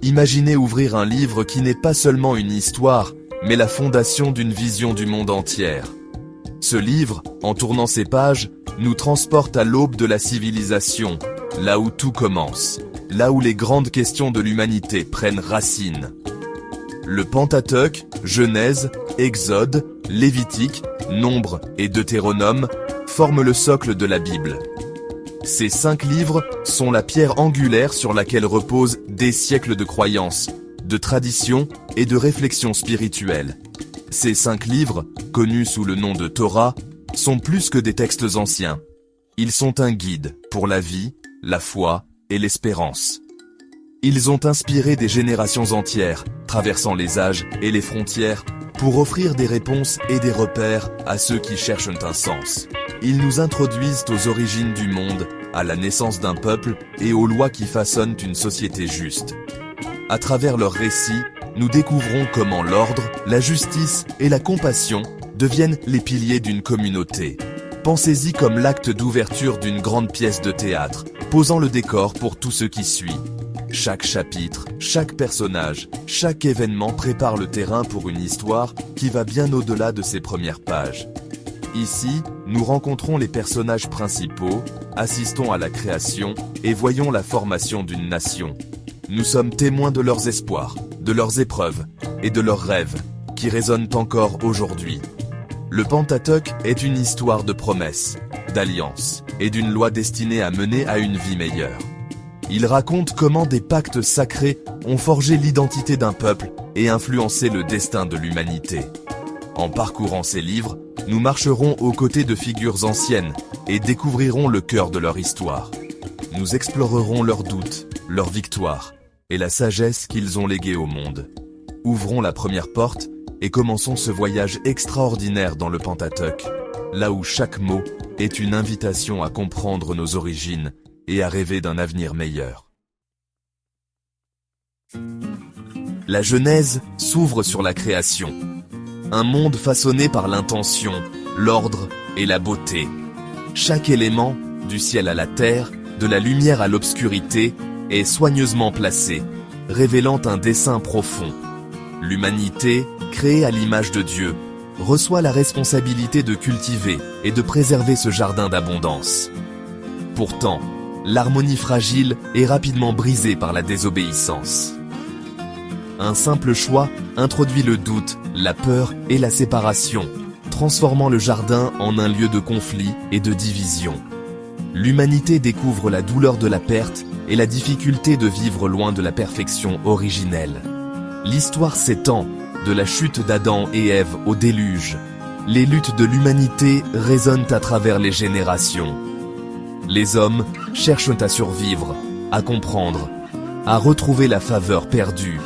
Imaginez ouvrir un livre qui n'est pas seulement une histoire, mais la fondation d'une vision du monde entière. Ce livre, en tournant ses pages, nous transporte à l'aube de la civilisation, là où tout commence, là où les grandes questions de l'humanité prennent racine. Le Pentateuque, Genèse, Exode, Lévitique, Nombre et Deutéronome forment le socle de la Bible. Ces 5 livres sont la pierre angulaire sur laquelle reposent des siècles de croyances, de traditions et de réflexions spirituelles. Ces 5 livres, connus sous le nom de Torah, sont plus que des textes anciens. Ils sont un guide pour la vie, la foi et l'espérance. Ils ont inspiré des générations entières, traversant les âges et les frontières, pour offrir des réponses et des repères à ceux qui cherchent un sens. Ils nous introduisent aux origines du monde, à la naissance d'un peuple et aux lois qui façonnent une société juste. À travers leurs récits, nous découvrons comment l'ordre, la justice et la compassion deviennent les piliers d'une communauté. Pensez-y comme l'acte d'ouverture d'une grande pièce de théâtre, posant le décor pour tout ce qui suit. Chaque chapitre, chaque personnage, chaque événement prépare le terrain pour une histoire qui va bien au-delà de ses premières pages. Ici, nous rencontrons les personnages principaux, assistons à la création et voyons la formation d'une nation. Nous sommes témoins de leurs espoirs, de leurs épreuves et de leurs rêves, qui résonnent encore aujourd'hui. Le Pentateuque est une histoire de promesses, d'alliances et d'une loi destinée à mener à une vie meilleure. Il raconte comment des pactes sacrés ont forgé l'identité d'un peuple et influencé le destin de l'humanité. En parcourant ces livres, nous marcherons aux côtés de figures anciennes et découvrirons le cœur de leur histoire. Nous explorerons leurs doutes, leurs victoires et la sagesse qu'ils ont léguée au monde. Ouvrons la première porte et commençons ce voyage extraordinaire dans le Pentateuque, là où chaque mot est une invitation à comprendre nos origines et à rêver d'un avenir meilleur. La Genèse s'ouvre sur la création. Un monde façonné par l'intention, l'ordre et la beauté. Chaque élément, du ciel à la terre, de la lumière à l'obscurité, est soigneusement placé, révélant un dessein profond. L'humanité, créée à l'image de Dieu, reçoit la responsabilité de cultiver et de préserver ce jardin d'abondance. Pourtant, l'harmonie fragile est rapidement brisée par la désobéissance. Un simple choix introduit le doute, la peur et la séparation, transformant le jardin en un lieu de conflit et de division. L'humanité découvre la douleur de la perte et la difficulté de vivre loin de la perfection originelle. L'histoire s'étend, de la chute d'Adam et Ève au déluge. Les luttes de l'humanité résonnent à travers les générations. Les hommes cherchent à survivre, à comprendre, à retrouver la faveur perdue.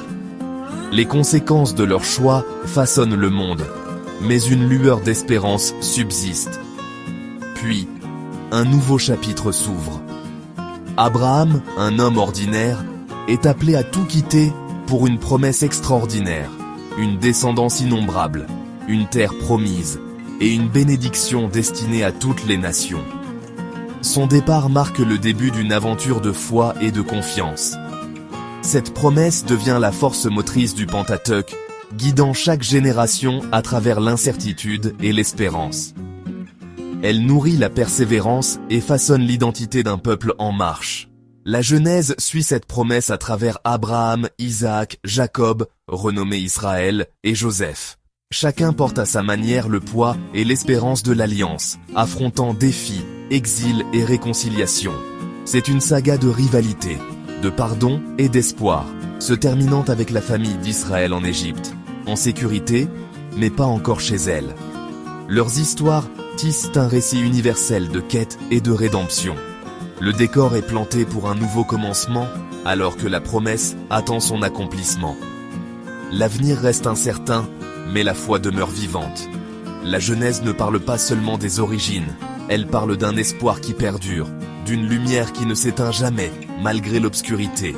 Les conséquences de leurs choix façonnent le monde, mais une lueur d'espérance subsiste. Puis, un nouveau chapitre s'ouvre. Abraham, un homme ordinaire, est appelé à tout quitter pour une promesse extraordinaire, une descendance innombrable, une terre promise et une bénédiction destinée à toutes les nations. Son départ marque le début d'une aventure de foi et de confiance. Cette promesse devient la force motrice du Pentateuque, guidant chaque génération à travers l'incertitude et l'espérance. Elle nourrit la persévérance et façonne l'identité d'un peuple en marche. La Genèse suit cette promesse à travers Abraham, Isaac, Jacob, renommé Israël, et Joseph. Chacun porte à sa manière le poids et l'espérance de l'alliance, affrontant défis, exil et réconciliation. C'est une saga de rivalité, de pardon et d'espoir, se terminant avec la famille d'Israël en Égypte, en sécurité, mais pas encore chez elle. Leurs histoires tissent un récit universel de quête et de rédemption. Le décor est planté pour un nouveau commencement, alors que la promesse attend son accomplissement. L'avenir reste incertain, mais la foi demeure vivante. La Genèse ne parle pas seulement des origines, elle parle d'un espoir qui perdure, d'une lumière qui ne s'éteint jamais, malgré l'obscurité.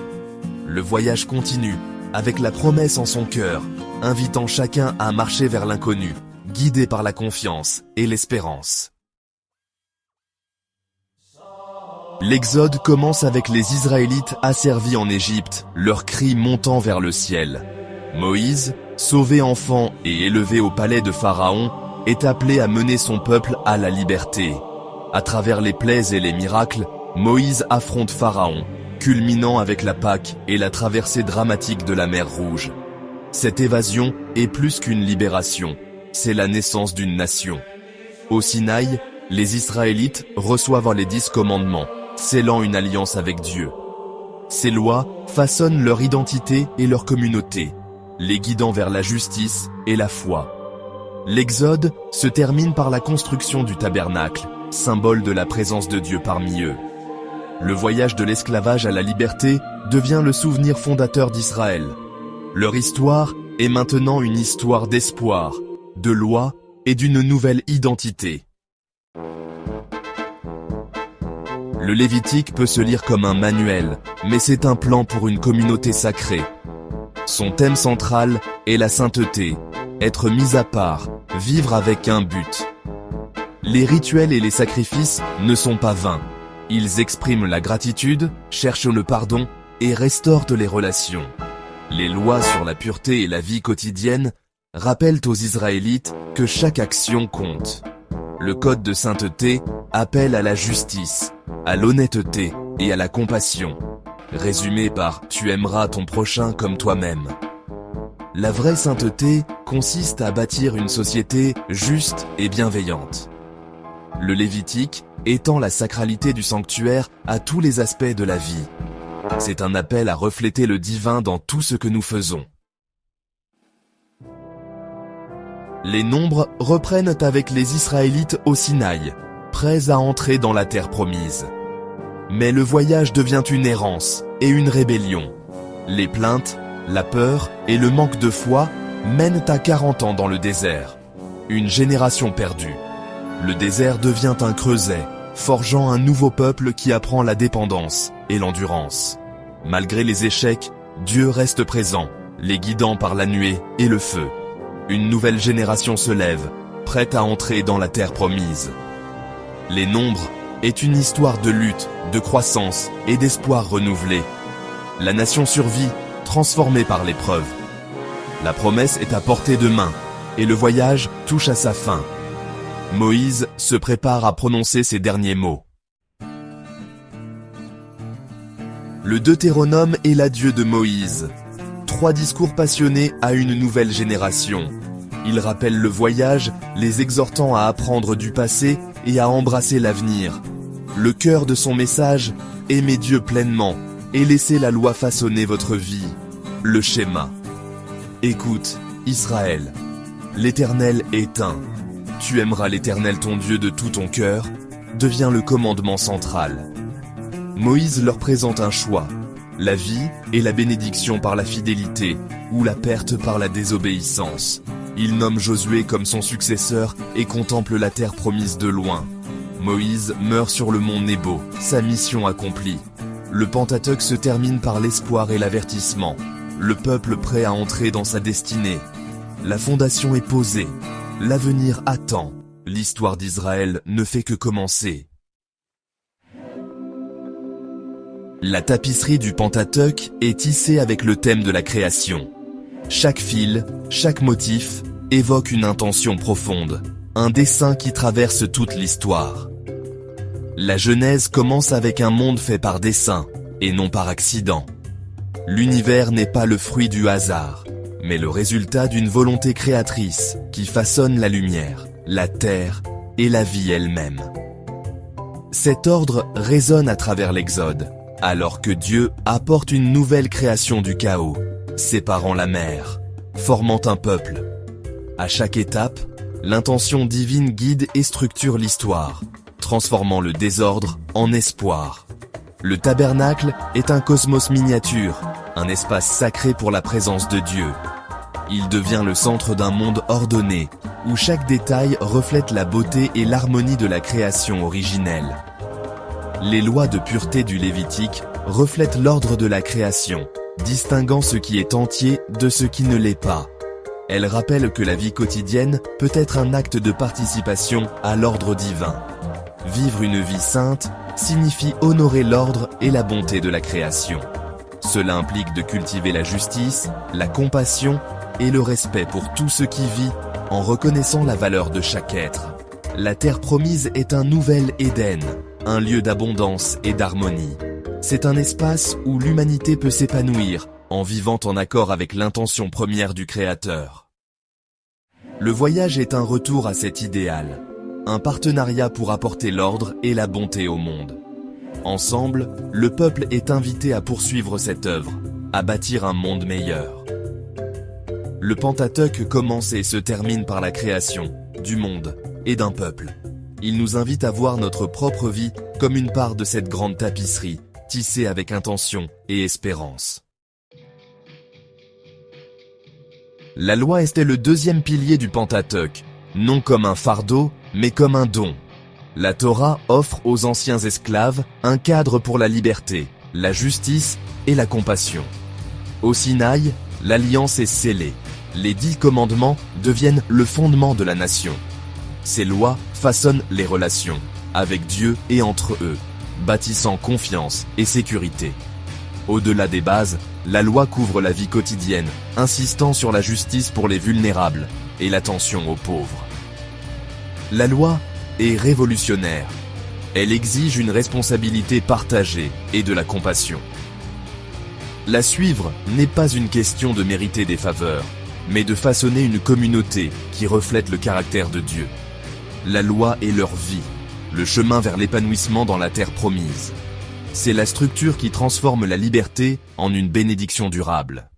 Le voyage continue, avec la promesse en son cœur, invitant chacun à marcher vers l'inconnu, guidé par la confiance et l'espérance. L'Exode commence avec les Israélites asservis en Égypte, leurs cris montant vers le ciel. Moïse, sauvé enfant et élevé au palais de Pharaon, est appelé à mener son peuple à la liberté. À travers les plaies et les miracles, Moïse affronte Pharaon, culminant avec la Pâque et la traversée dramatique de la mer Rouge. Cette évasion est plus qu'une libération, c'est la naissance d'une nation. Au Sinaï, les Israélites reçoivent les 10 commandements, scellant une alliance avec Dieu. Ces lois façonnent leur identité et leur communauté, les guidant vers la justice et la foi. L'Exode se termine par la construction du tabernacle, symbole de la présence de Dieu parmi eux. Le voyage de l'esclavage à la liberté devient le souvenir fondateur d'Israël. Leur histoire est maintenant une histoire d'espoir, de loi et d'une nouvelle identité. Le Lévitique peut se lire comme un manuel, mais c'est un plan pour une communauté sacrée. Son thème central est la sainteté, être mis à part, vivre avec un but. Les rituels et les sacrifices ne sont pas vains. Ils expriment la gratitude, cherchent le pardon et restaurent les relations. Les lois sur la pureté et la vie quotidienne rappellent aux Israélites que chaque action compte. Le code de sainteté appelle à la justice, à l'honnêteté et à la compassion, résumé par « tu aimeras ton prochain comme toi-même ». La vraie sainteté consiste à bâtir une société juste et bienveillante. Le Lévitique étend la sacralité du sanctuaire à tous les aspects de la vie. C'est un appel à refléter le divin dans tout ce que nous faisons. Les nombres reprennent avec les Israélites au Sinaï, prêts à entrer dans la terre promise. Mais le voyage devient une errance et une rébellion. Les plaintes, la peur et le manque de foi mènent à 40 ans dans le désert. Une génération perdue. Le désert devient un creuset, forgeant un nouveau peuple qui apprend la dépendance et l'endurance. Malgré les échecs, Dieu reste présent, les guidant par la nuée et le feu. Une nouvelle génération se lève, prête à entrer dans la terre promise. Les nombres est une histoire de lutte, de croissance et d'espoir renouvelé. La nation survit, transformée par l'épreuve. La promesse est à portée de main, et le voyage touche à sa fin. Moïse se prépare à prononcer ses derniers mots. Le Deutéronome est l'adieu de Moïse. 3 discours passionnés à une nouvelle génération. Il rappelle le voyage, les exhortant à apprendre du passé et à embrasser l'avenir. Le cœur de son message, aimez Dieu pleinement et laissez la loi façonner votre vie. Le schéma. Écoute, Israël, l'Éternel est un. Tu aimeras l'Éternel ton Dieu de tout ton cœur, devient le commandement central. Moïse leur présente un choix, la vie et la bénédiction par la fidélité, ou la perte par la désobéissance. Il nomme Josué comme son successeur et contemple la terre promise de loin. Moïse meurt sur le mont Nebo, sa mission accomplie. Le Pentateuque se termine par l'espoir et l'avertissement. Le peuple prêt à entrer dans sa destinée. La fondation est posée. L'avenir attend. L'histoire d'Israël ne fait que commencer. La tapisserie du Pentateuque est tissée avec le thème de la création. Chaque fil, chaque motif, évoque une intention profonde, un dessin qui traverse toute l'histoire. La Genèse commence avec un monde fait par dessein, et non par accident. L'univers n'est pas le fruit du hasard, mais le résultat d'une volonté créatrice qui façonne la lumière, la terre et la vie elle-même. Cet ordre résonne à travers l'Exode, alors que Dieu apporte une nouvelle création du chaos, séparant la mer, formant un peuple. À chaque étape, l'intention divine guide et structure l'histoire, transformant le désordre en espoir. Le tabernacle est un cosmos miniature, un espace sacré pour la présence de Dieu. Il devient le centre d'un monde ordonné, où chaque détail reflète la beauté et l'harmonie de la création originelle. Les lois de pureté du Lévitique reflètent l'ordre de la création, distinguant ce qui est entier de ce qui ne l'est pas. Elles rappellent que la vie quotidienne peut être un acte de participation à l'ordre divin. Vivre une vie sainte signifie honorer l'ordre et la bonté de la création. Cela implique de cultiver la justice, la compassion et le respect pour tout ce qui vit en reconnaissant la valeur de chaque être. La terre promise est un nouvel Éden, un lieu d'abondance et d'harmonie. C'est un espace où l'humanité peut s'épanouir en vivant en accord avec l'intention première du Créateur. Le voyage est un retour à cet idéal, un partenariat pour apporter l'ordre et la bonté au monde. Ensemble, le peuple est invité à poursuivre cette œuvre, à bâtir un monde meilleur. Le Pentateuque commence et se termine par la création du monde et d'un peuple. Il nous invite à voir notre propre vie comme une part de cette grande tapisserie, tissée avec intention et espérance. La loi était le deuxième pilier du Pentateuque, non comme un fardeau, mais comme un don. La Torah offre aux anciens esclaves un cadre pour la liberté, la justice et la compassion. Au Sinaï, l'alliance est scellée. Les 10 commandements deviennent le fondement de la nation. Ces lois façonnent les relations, avec Dieu et entre eux, bâtissant confiance et sécurité. Au-delà des bases, la loi couvre la vie quotidienne, insistant sur la justice pour les vulnérables et l'attention aux pauvres. La loi est révolutionnaire. Elle exige une responsabilité partagée et de la compassion. La suivre n'est pas une question de mériter des faveurs, mais de façonner une communauté qui reflète le caractère de Dieu. La loi est leur vie, le chemin vers l'épanouissement dans la terre promise. C'est la structure qui transforme la liberté en une bénédiction durable.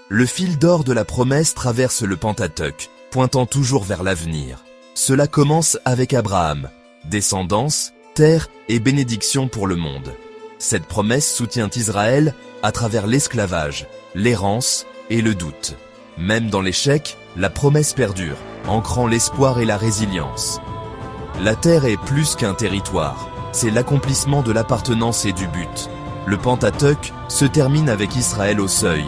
Le fil d'or de la promesse traverse le Pentateuque, pointant toujours vers l'avenir. Cela commence avec Abraham, descendance, terre et bénédiction pour le monde. Cette promesse soutient Israël à travers l'esclavage, l'errance et le doute. Même dans l'échec, la promesse perdure, ancrant l'espoir et la résilience. La terre est plus qu'un territoire, c'est l'accomplissement de l'appartenance et du but. Le Pentateuque se termine avec Israël au seuil,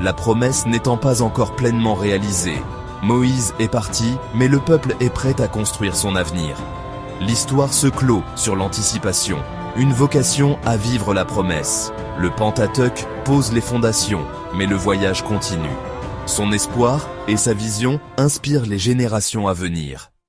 la promesse n'étant pas encore pleinement réalisée. Moïse est parti, mais le peuple est prêt à construire son avenir. L'histoire se clôt sur l'anticipation, une vocation à vivre la promesse. Le Pentateuque pose les fondations, mais le voyage continue. Son espoir et sa vision inspirent les générations à venir.